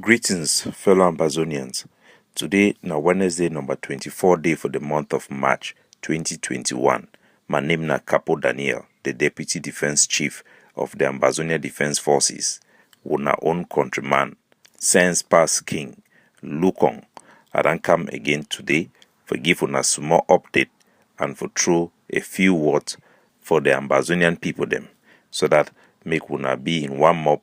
Greetings, fellow Ambazonians. Today, na Wednesday number 24 day for the month of March 2021. My name na Capo Daniel, the Deputy Defense Chief of the Ambazonia Defense Forces. Una own countryman, Sense Pass King, Lukong. I don't come again today for give una small update and for throw a few words for the Ambazonian people them, so that make una be in one mob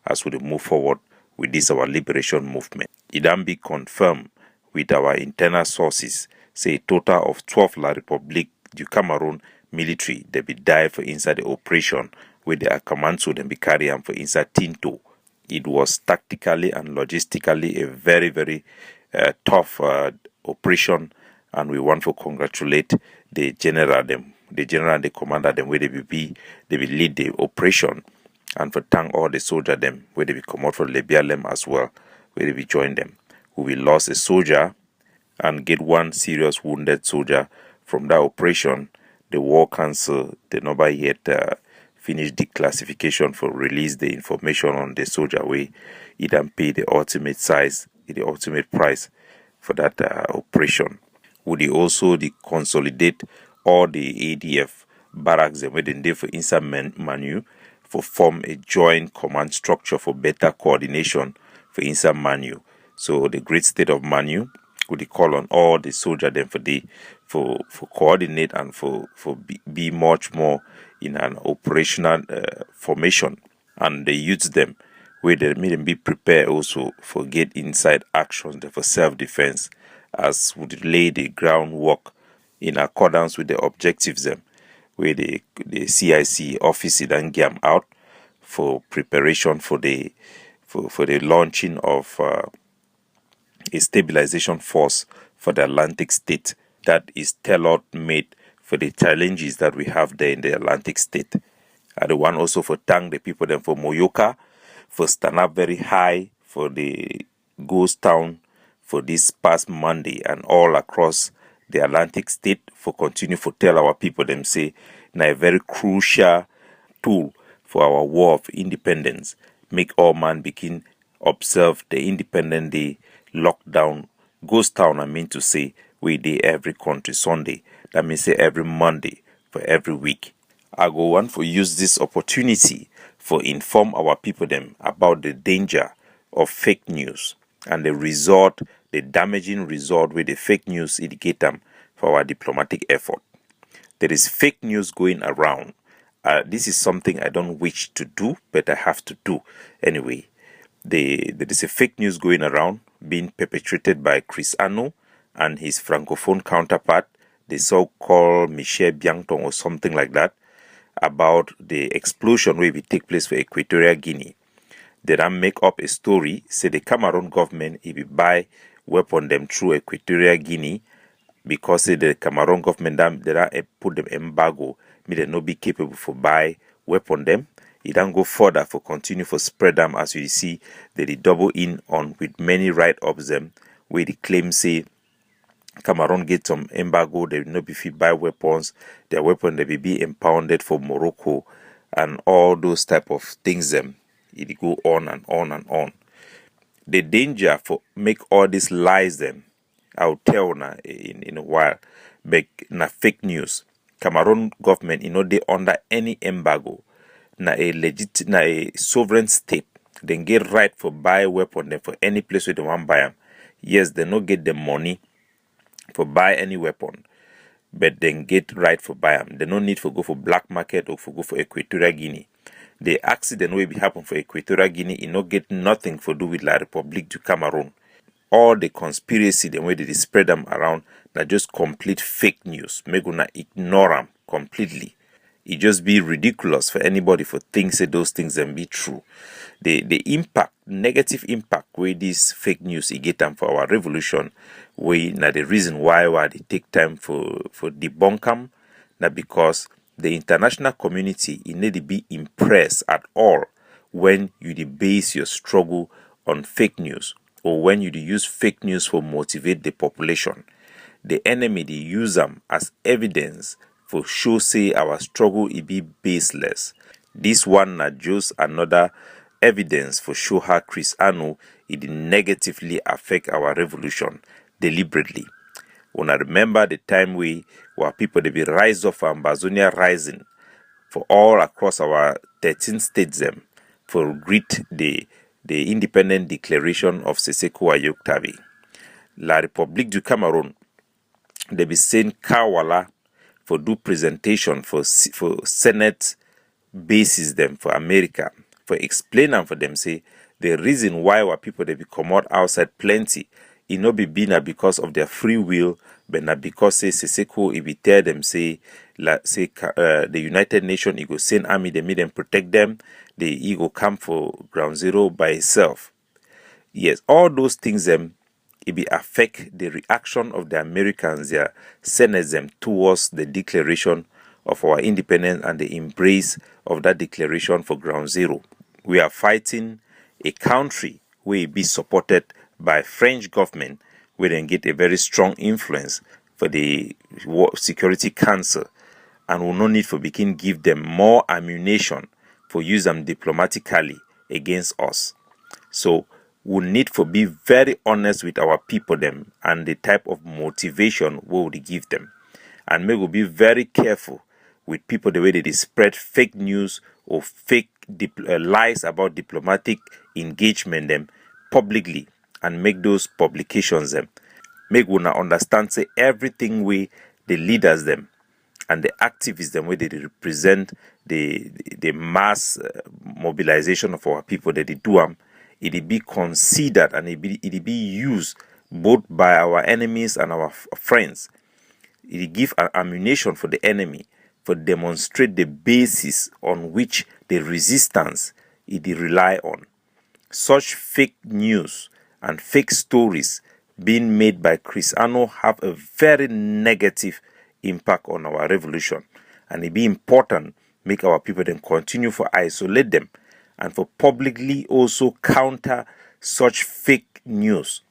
as we move forward with this our liberation movement. It then be confirmed with our internal sources, say a total of 12 La Republique du Cameroon military they be die for inside the operation where they are command so them be carry on for inside Tinto. It was tactically and logistically a very tough operation, and we want to congratulate the general and the commander them where they will lead the operation, and for thank all the soldier them where they will come out for Lebialem as well, where they will join them. We lost a soldier and get one serious wounded soldier from that operation. The war council they never yet finish the classification for release the information on the soldier way. It and pay the ultimate size, the ultimate price for that operation. Would they also consolidate all the ADF barracks and where they for inside Manu for form a joint command structure for better coordination for inside Manu. So the great state of Manu would call on all the soldiers them for coordinate and for be much more in an operational formation, and they use them where they made them be prepared also for get inside actions for self-defense, as would lay the groundwork in accordance with the objectives them where the CIC office then get out for preparation for the launching of a stabilization force for the Atlantic state that is tailored made for the challenges that we have there in the Atlantic state. I the one also for thank the people then for Moyoka for stand up very high for the ghost town for this past Monday, and all across the Atlantic state for continue for tell our people them say na a very crucial tool for our war of independence. Make all man begin observe the Independent Day lockdown ghost town. I mean to say we day every country Sunday. That means say every Monday for every week. I go want for use this opportunity for inform our people them about the danger of fake news and the damaging result with the fake news indicate them for our diplomatic effort. There is fake news going around. This is something I don't wish to do, but I have to do anyway. There is a fake news going around being perpetrated by Chris Ano and his francophone counterpart, the so-called Michel Biangton or something like that, about the explosion where will take place for Equatorial Guinea. They then make up a story, say the Cameroon government will buy weapon them through Equatorial Guinea because the Cameroon government they put them embargo, may they not be capable for buy weapon them. It don't go further for continue for spread them, as you see they double in on with many write-ups them where the claim say Cameroon get some embargo, they will not be fit buy weapons, their weapon they will be impounded for Morocco, and all those type of things them. It go on and on and on. The danger for make all these lies them, I'll tell na in a while, but na fake news. Cameroon government they under any embargo. Na a sovereign state. They get right for buy weapon them for any place where they want buy them. Yes, they no get the money for buy any weapon, but they get right for buy them. They no need for go for black market or for go for Equatorial Guinea. The accident will be happen for Equatorial Guinea, it no get nothing for do with La Republique du Cameroon. All the conspiracy, the way they spread them around, na just complete fake news. Make una ignore them completely. It just be ridiculous for anybody for think say those things and be true. The impact, negative impact where this fake news it get them for our revolution, where na the reason why they take time for debunk them, na because the international community it need to be impressed at all when you base your struggle on fake news, or when you use fake news for motivate the population. The enemy they use them as evidence for show say our struggle it be baseless. This one na just another evidence for show how Chris Ano it negatively affect our revolution deliberately. When I remember the time we were people they be rise of Ambazonia rising for all across our 13 states them for greet the independent declaration of Seseko Ayoktabi. La République du Cameroon, they be saying Kawala for do presentation for Senate basis them for America, for explain them for them say the reason why our people they be come out outside plenty, it no be been because of their free will, but not because say Seseko it be tell them say the United Nations it go send army they meet them protect them, they go come for ground zero by itself. Yes, all those things it be affect the reaction of the Americans, their Senate them towards the declaration of our independence and the embrace of that declaration for ground zero. We are fighting a country where it be supported by French government, where they get a very strong influence for the Security Council, and will no need for begin give them more ammunition for use them diplomatically against us. So we need to be very honest with our people them and the type of motivation we would give them. And we will be very careful with people the way they spread fake news or fake lies about diplomatic engagement them publicly and make those publications them. Make we now understand say everything we the leaders them and the activists them where they represent the mass mobilization of our people that they do them. It be considered and it be used both by our enemies and our friends. It give an ammunition for the enemy for demonstrate the basis on which the resistance it rely on. Such fake news and fake stories being made by Chris Ano have a very negative impact on our revolution, and it be important make our people then continue for isolate them and for publicly also counter such fake news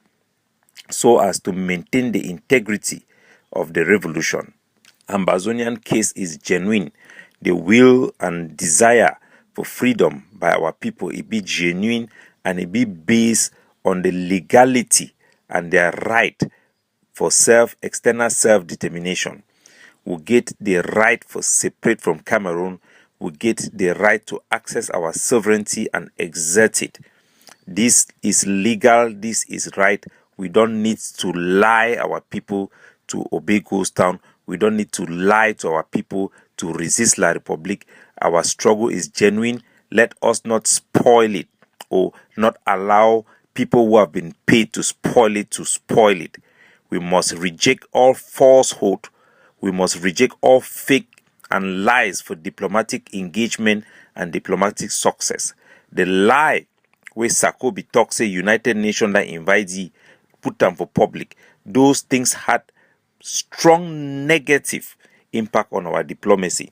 so as to maintain the integrity of the revolution. Ambazonian case is genuine. The will and desire for freedom by our people, it be genuine and it be based on the legality and their right for external self-determination. We get the right for separate from Cameroon. We get the right to access our sovereignty and exert it. This is legal. This is right. We don't need to lie our people to obey Ghost Town. We don't need to lie to our people to resist La Republique. Our struggle is genuine. Let us not spoil it or not allow people who have been paid to spoil it. We must reject all falsehood. We must reject all fake and lies for diplomatic engagement and diplomatic success. The lie where Sakobi talk say United Nations that invite you, put them for public. Those things had strong negative impact on our diplomacy.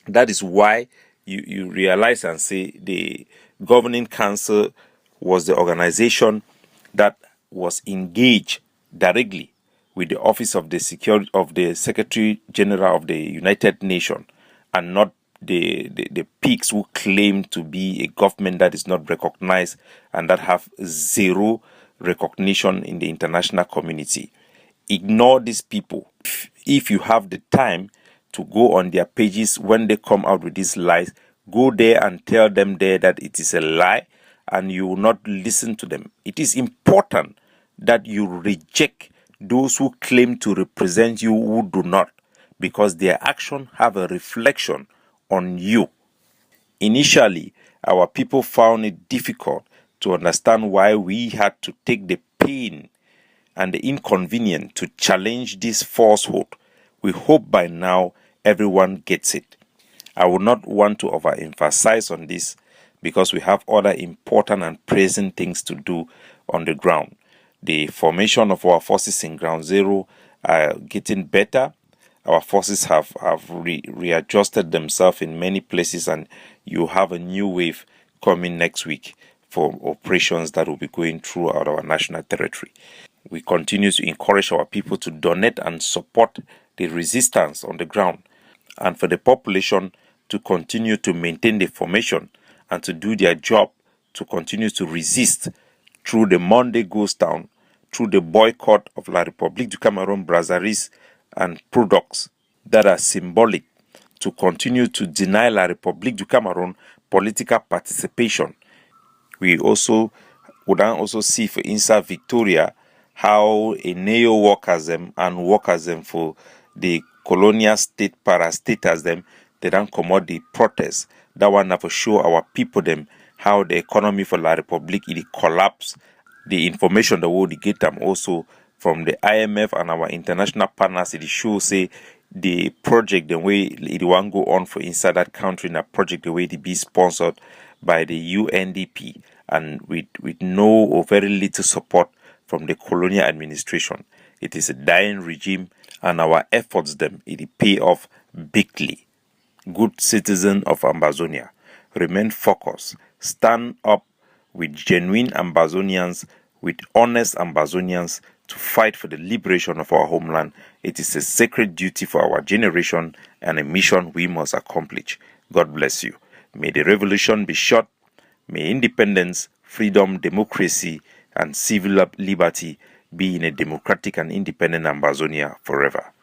That is why you realize and say the governing council was the organization that was engaged directly with the office of the Secretary General of the United Nations, and not the pigs who claim to be a government that is not recognized and that have zero recognition in the international community. Ignore these people. If you have the time to go on their pages when they come out with these lies, go there and tell them there that it is a lie and you will not listen to them. It is important that you reject those who claim to represent you who do not, because their action have a reflection on you. Initially, our people found it difficult to understand why we had to take the pain and the inconvenience to challenge this falsehood. We hope by now everyone gets it. I would not want to overemphasize on this because we have other important and present things to do on the ground. The formation of our forces in ground zero are getting better. Our forces have readjusted themselves in many places, and you have a new wave coming next week for operations that will be going throughout our national territory. We continue to encourage our people to donate and support the resistance on the ground, and for the population to continue to maintain the formation and to do their job to continue to resist through the Monday Ghost Town, through the boycott of La République du Cameroun brasseries and products that are symbolic, to continue to deny La République du Cameroun political participation. We also would also see for inside Victoria how a neo-workers them and workers them for the colonial state parastaters them, they don't come out the protest. That one have to show our people them how the economy for La République it collapse. The information that we get them also from the IMF and our international partners, it shows say the project the way it won't go on for inside that country, in a project the way it be sponsored by the UNDP and with no or very little support from the colonial administration. It is a dying regime and our efforts them it pay off bigly. Good citizen of Ambazonia, remain focused, stand up with genuine Ambazonians, with honest Ambazonians to fight for the liberation of our homeland. It is a sacred duty for our generation and a mission we must accomplish. God bless you. May the revolution be short. May independence, freedom, democracy, and civil liberty be in a democratic and independent Ambazonia forever.